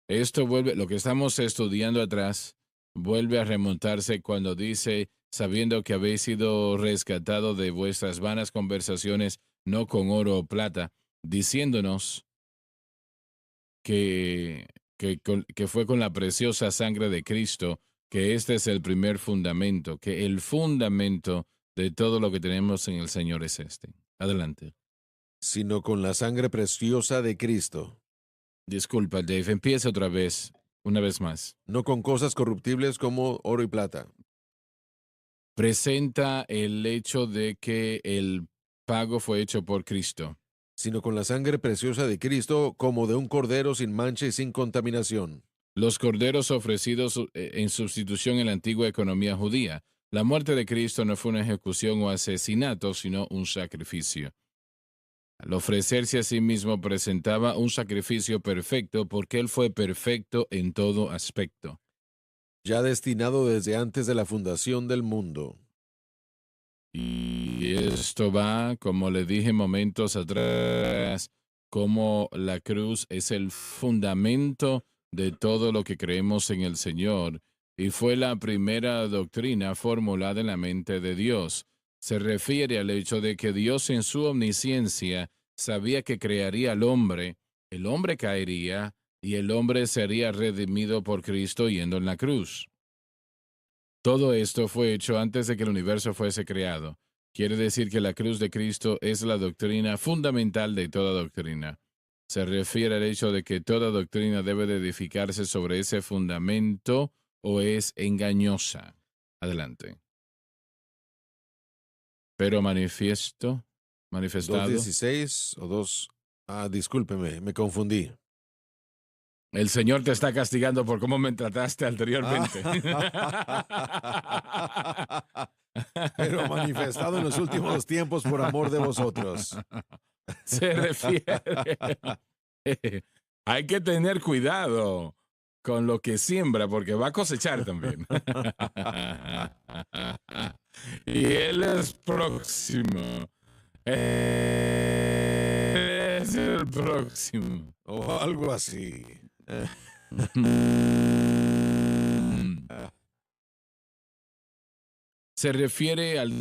S1: Esto vuelve, lo que estamos estudiando atrás, vuelve a remontarse cuando dice, sabiendo que habéis sido rescatado de vuestras vanas conversaciones, no con oro o plata, diciéndonos que fue con la preciosa sangre de Cristo, que este es el primer fundamento, que el fundamento de todo lo que tenemos en el Señor es este. Adelante.
S2: Sino con la sangre preciosa de Cristo.
S1: Disculpa, Dave, empieza otra vez. Una vez más,
S2: no con cosas corruptibles como oro y plata,
S1: presenta el hecho de que el pago fue hecho por Cristo.
S2: sino con la sangre preciosa de Cristo como de un cordero sin mancha y sin contaminación.
S1: Los corderos ofrecidos en sustitución en la antigua economía judía. La muerte de Cristo no fue una ejecución o asesinato, sino un sacrificio. Al ofrecerse a sí mismo presentaba un sacrificio perfecto porque Él fue perfecto en todo aspecto.
S2: Ya destinado desde antes de la fundación del mundo.
S1: Y esto va, como le dije momentos atrás, como la cruz es el fundamento de todo lo que creemos en el Señor y fue la primera doctrina formulada en la mente de Dios. Se refiere al hecho de que Dios en su omnisciencia sabía que crearía al hombre, el hombre caería y el hombre sería redimido por Cristo yendo en la cruz. Todo esto fue hecho antes de que el universo fuese creado. Quiere decir que la cruz de Cristo es la doctrina fundamental de toda doctrina. Se refiere al hecho de que toda doctrina debe de edificarse sobre ese fundamento o es engañosa. Adelante. Pero manifestado.
S2: 2:16 o 2. Ah, discúlpeme, me confundí.
S1: El Señor te está castigando por cómo me trataste anteriormente.
S2: Pero manifestado en los últimos tiempos por amor de vosotros.
S1: Se refiere. Hay que tener cuidado con lo que siembra porque va a cosechar también. Y Él es próximo. Él es el próximo.
S2: O algo así.
S1: Se refiere al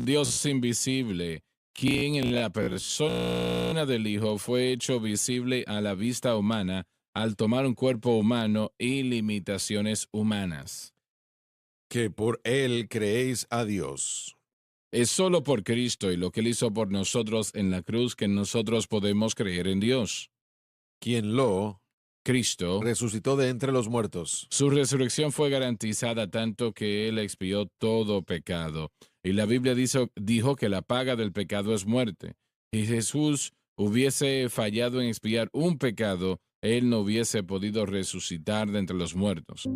S1: Dios invisible, quien en la persona del Hijo fue hecho visible a la vista humana al tomar un cuerpo humano y limitaciones humanas.
S2: Que por él creéis a Dios.
S1: Es solo por Cristo y lo que Él hizo por nosotros en la cruz que nosotros podemos creer en Dios.
S2: Quien lo
S1: Cristo,
S2: resucitó de entre los muertos.
S1: su resurrección fue garantizada tanto que Él expió todo pecado. Y la Biblia dijo que la paga del pecado es muerte. Si Jesús hubiese fallado en expiar un pecado, Él no hubiese podido resucitar de entre los muertos.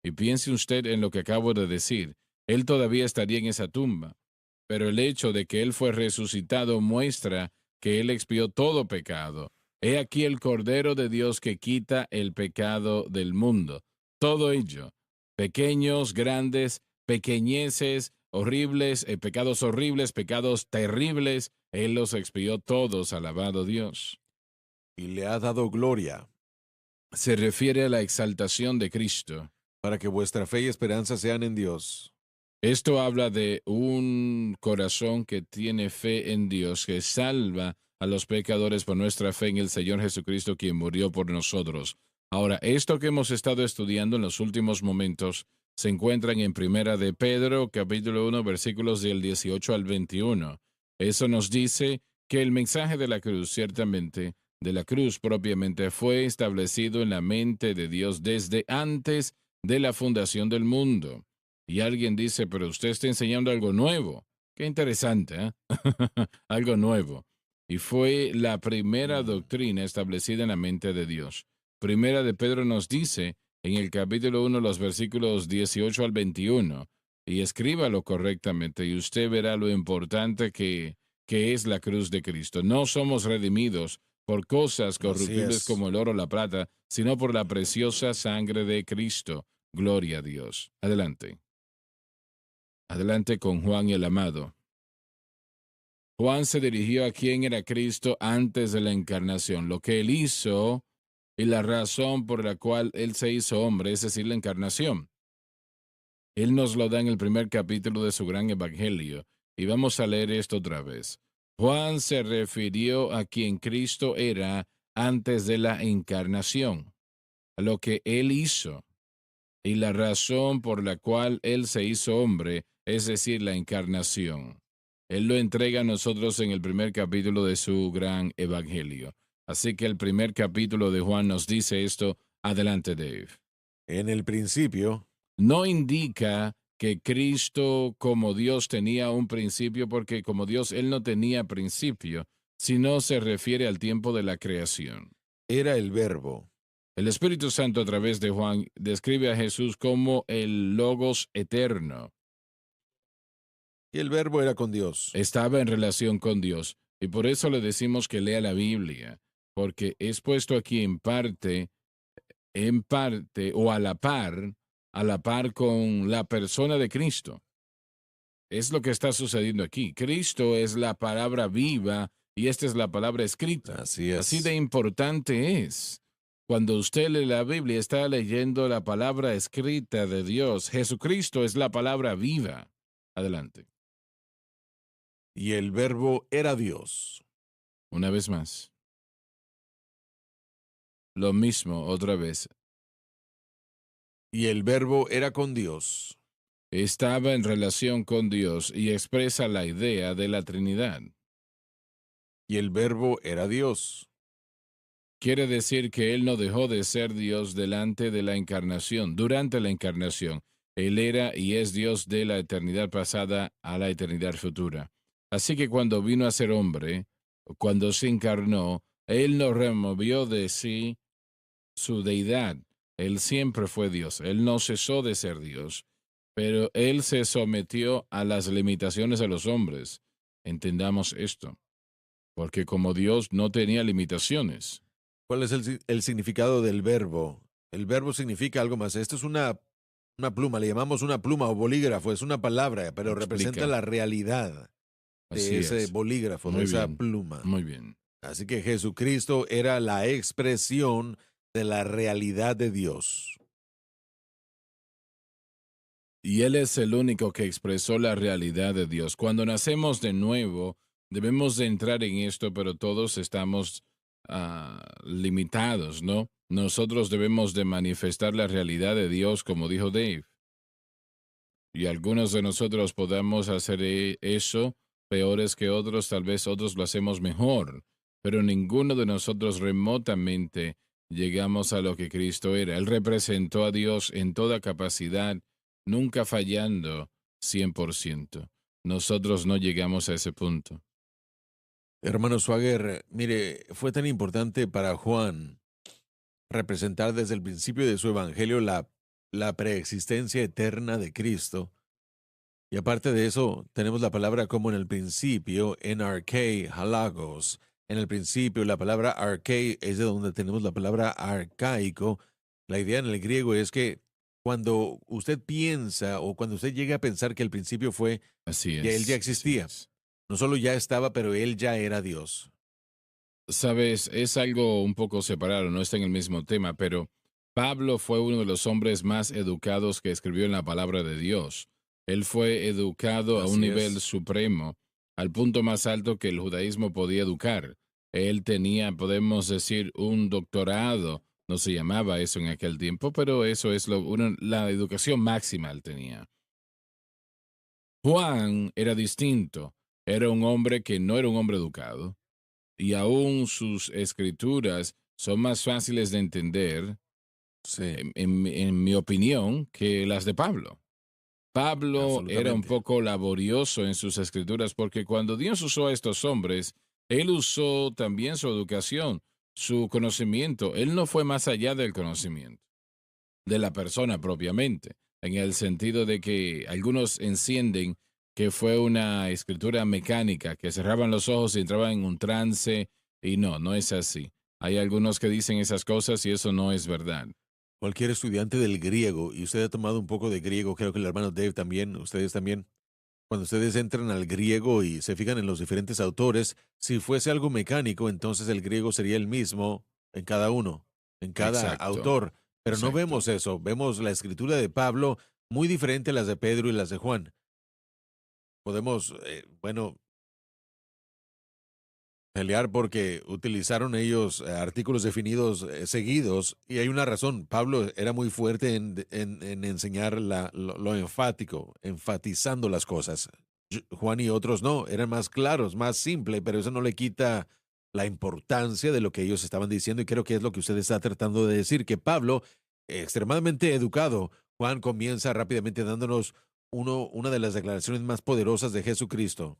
S1: Y piense usted en lo que acabo de decir. Él todavía estaría en esa tumba. Pero el hecho de que Él fue resucitado muestra que Él expió todo pecado. He aquí el Cordero de Dios que quita el pecado del mundo. Todo ello, pequeños, grandes, pequeñeces, pecados horribles, pecados terribles, Él los expió todos, alabado Dios.
S2: Y le ha dado gloria,
S1: Se refiere a la exaltación de Cristo.
S2: para que vuestra fe y esperanza sean en Dios.
S1: Esto habla de un corazón que tiene fe en Dios, que salva a los pecadores por nuestra fe en el Señor Jesucristo, quien murió por nosotros. Ahora, esto que hemos estado estudiando en los últimos momentos se encuentran en Primera de Pedro, capítulo 1, versículos del 18 al 21. Eso nos dice que el mensaje de la cruz, ciertamente, de la cruz propiamente, fue establecido en la mente de Dios desde antes de la fundación del mundo. Y alguien dice, pero usted está enseñando algo nuevo. Qué interesante, ¿eh? Algo nuevo. Y fue la primera doctrina establecida en la mente de Dios. Primera de Pedro nos dice en el capítulo 1, los versículos 18 al 21, y escríbalo correctamente, y usted verá lo importante que es la cruz de Cristo. No somos redimidos por cosas
S2: Así
S1: corruptibles
S2: es.
S1: como el oro o la plata, sino por la preciosa sangre de Cristo. Gloria a Dios. Adelante. Adelante con Juan el amado. Juan se dirigió a quién era Cristo antes de la encarnación, lo que él hizo y la razón por la cual él se hizo hombre, es decir, la encarnación. Él nos lo da en el primer capítulo de su gran evangelio, y vamos a leer esto otra vez. Juan se refirió a quien Cristo era antes de la encarnación, a lo que él hizo y la razón por la cual él se hizo hombre, es decir, la encarnación. Él lo entrega a nosotros en el primer capítulo de su gran evangelio. Así que el primer capítulo de Juan nos dice esto. Adelante, Dave.
S2: En el principio,
S1: No indica que Cristo como Dios tenía un principio, porque como Dios él no tenía principio, sino se refiere al tiempo de la creación.
S2: era el verbo,
S1: El Espíritu Santo a través de Juan describe a Jesús como el Logos eterno.
S2: y el verbo era con Dios.
S1: Estaba en relación con Dios, y por eso le decimos que lea la Biblia, porque es puesto aquí en parte o a la par con la persona de Cristo. Es lo que está sucediendo aquí. Cristo es la palabra viva y esta es la palabra escrita.
S2: Así
S1: Así de
S2: es.
S1: importante es. Cuando usted lee la Biblia, está leyendo la palabra escrita de Dios. Jesucristo es la palabra viva. Adelante.
S2: Y el verbo era Dios.
S1: Una vez más. Lo mismo otra vez.
S2: Y el verbo era con Dios.
S1: Estaba en relación con Dios y expresa la idea de la Trinidad.
S2: Y el verbo era Dios.
S1: Quiere decir que Él no dejó de ser Dios delante de la encarnación, durante la encarnación. Él era y es Dios de la eternidad pasada a la eternidad futura. Así que cuando vino a ser hombre, cuando se encarnó, Él no removió de sí su deidad. Él siempre fue Dios. Él no cesó de ser Dios, pero Él se sometió a las limitaciones de los hombres. Entendamos esto, porque como Dios no tenía limitaciones.
S2: ¿Cuál es el significado del verbo? El verbo significa algo más. Esto es una pluma, le llamamos una pluma o bolígrafo, es una palabra, pero representa
S1: Explica.
S2: la realidad de
S1: Así
S2: ese
S1: es.
S2: bolígrafo, de
S1: Muy
S2: esa
S1: bien,
S2: pluma.
S1: muy bien.
S2: Así que Jesucristo era la expresión de la realidad de Dios.
S1: Y Él es el único que expresó la realidad de Dios. Cuando nacemos de nuevo, debemos de entrar en esto, pero todos estamos limitados, ¿no? Nosotros debemos de manifestar la realidad de Dios, como dijo Dave. Y algunos de nosotros podamos hacer eso peores que otros, tal vez otros lo hacemos mejor, pero ninguno de nosotros remotamente llegamos a lo que Cristo era. Él representó a Dios en toda capacidad, nunca fallando 100%. Nosotros no llegamos a ese punto.
S2: Hermano Swagger, mire, fue tan importante para Juan representar desde el principio de su evangelio la preexistencia eterna de Cristo. Y aparte de eso, tenemos la palabra como en el principio, en arche, halagos. En el principio, la palabra arche es de donde tenemos la palabra arcaico. La idea en el griego es que cuando usted piensa o cuando usted llega a pensar que el principio fue,
S1: Así
S2: ya él ya
S1: es, así
S2: existía.
S1: es.
S2: No solo ya estaba, pero él ya era Dios.
S1: Sabes, es algo un poco separado, no está en el mismo tema, pero Pablo fue uno de los hombres más educados que escribió en la palabra de Dios. Él fue educado a un
S2: Así
S1: nivel
S2: es.
S1: supremo, al punto más alto que el judaísmo podía educar. Él tenía, podemos decir, un doctorado, no se llamaba eso en aquel tiempo, pero eso es la educación máxima él tenía. Juan era distinto, era un hombre que no era un hombre educado y aún sus escrituras son más fáciles de entender,
S2: Sí,
S1: en mi opinión, que las de Pablo. Pablo era un
S2: absolutamente.
S1: poco laborioso en sus escrituras porque cuando Dios usó a estos hombres, Él usó también su educación, su conocimiento. Él no fue más allá del conocimiento. de la persona propiamente, en el sentido de que algunos encienden que fue una escritura mecánica, que cerraban los ojos y entraban en un trance, y no, no es así. Hay algunos que dicen esas cosas y eso no es verdad.
S2: Cualquier estudiante del griego, y usted ha tomado un poco de griego, creo que el hermano Dave también, ustedes también, cuando ustedes entran al griego y se fijan en los diferentes autores, si fuese algo mecánico, entonces el griego sería el mismo en cada uno, en cada
S1: Exacto,
S2: autor. Pero no
S1: exacto.
S2: vemos eso, vemos la escritura de Pablo muy diferente a las de Pedro y las de Juan. Podemos, bueno, pelear porque utilizaron ellos artículos definidos seguidos y hay una razón. Pablo era muy fuerte en enseñar lo enfático, enfatizando las cosas. Juan y otros no, eran más claros, más simple, pero eso no le quita la importancia de lo que ellos estaban diciendo y creo que es lo que usted está tratando de decir, que Pablo, extremadamente educado, Juan comienza rápidamente dándonos una de las declaraciones más poderosas de Jesucristo.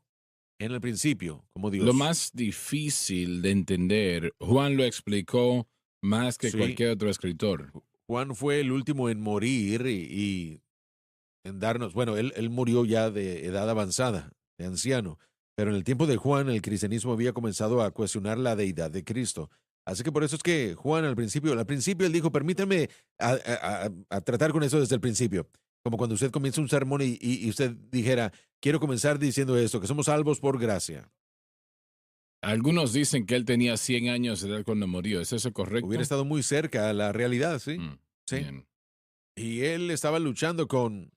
S2: En el principio, como
S1: Lo
S2: Dios.
S1: más difícil de entender, Juan lo explicó más que
S2: Sí,
S1: cualquier otro escritor.
S2: Juan fue el último en morir y en darnos, bueno, él murió ya de edad avanzada, de anciano, pero en el tiempo de Juan el cristianismo había comenzado a cuestionar la deidad de Cristo. Así que por eso es que Juan al principio él dijo, permítame a tratar con eso desde el principio. Como cuando usted comienza un sermón y usted dijera, quiero comenzar diciendo esto, que somos salvos por gracia.
S1: Algunos dicen que él tenía 100 años de edad cuando murió. ¿Es eso
S2: Hubiera
S1: correcto?
S2: estado muy cerca a la realidad, ¿sí?
S1: Mm,
S2: Sí.
S1: bien.
S2: Y él estaba luchando con.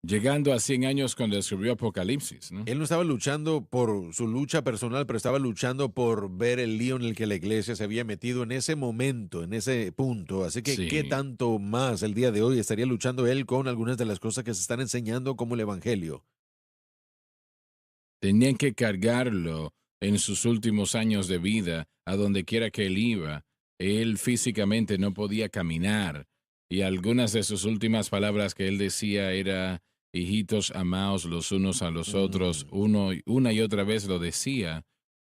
S1: Llegando a 100 años cuando escribió Apocalipsis, ¿no?
S2: Él no estaba luchando por su lucha personal, pero estaba luchando por ver el lío en el que la iglesia se había metido en ese momento, en ese punto. Así que, ¿qué
S1: Sí.
S2: tanto más el día de hoy estaría luchando él con algunas de las cosas que se están enseñando como el Evangelio?
S1: Tenían que cargarlo en sus últimos años de vida, a donde quiera que él iba. Él físicamente no podía caminar. Y algunas de sus últimas palabras que él decía era, hijitos, amaos los unos a los otros.
S2: Mm,
S1: Una y otra vez lo decía.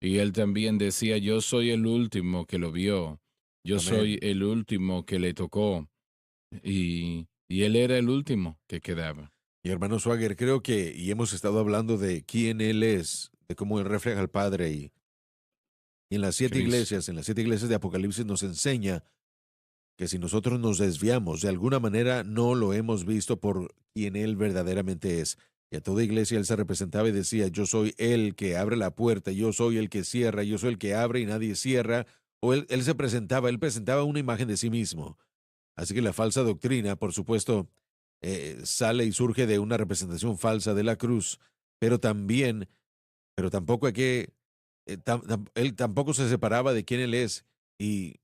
S1: Y él también decía, yo soy el último que lo vio. Yo soy
S2: amén.
S1: el último que le tocó. Y él era el último que quedaba.
S2: Y hermano Swagger, creo que, y hemos estado hablando de quién él es, de cómo él refleja al Padre, y
S1: Cristo.
S2: en las 7 iglesias de Apocalipsis nos enseña que si nosotros nos desviamos de alguna manera, no lo hemos visto por quien Él verdaderamente es. Y a toda iglesia Él se representaba y decía, yo soy el que abre la puerta, yo soy el que cierra, yo soy el que abre y nadie cierra. O él presentaba una imagen de sí mismo. Así que la falsa doctrina, por supuesto, sale y surge de una representación falsa de la cruz, pero también, pero tampoco hay que él tampoco se separaba de quién él es y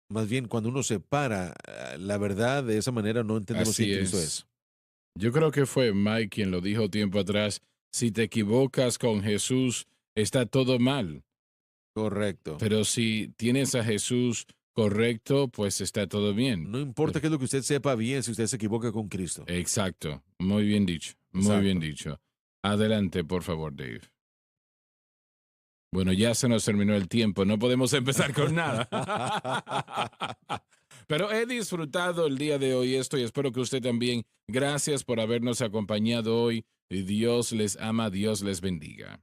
S2: más bien cuando uno separa la verdad de esa manera no entendemos quién
S1: Así
S2: Cristo
S1: es.
S2: es.
S1: Yo creo que fue Mike quien lo dijo tiempo atrás. Si te equivocas con Jesús, está todo mal.
S2: Correcto.
S1: Pero si tienes a Jesús correcto, pues está todo bien.
S2: No importa
S1: Pero-
S2: qué es lo que usted sepa bien si usted se equivoca con Cristo.
S1: exacto. Muy bien dicho. Muy bien
S2: Exacto.
S1: dicho. Adelante, por favor, Dave. Bueno, ya se nos terminó el tiempo. No podemos empezar con nada. Pero he disfrutado el día de hoy esto y espero que usted también. Gracias por habernos acompañado hoy. Y Dios les ama, Dios les bendiga.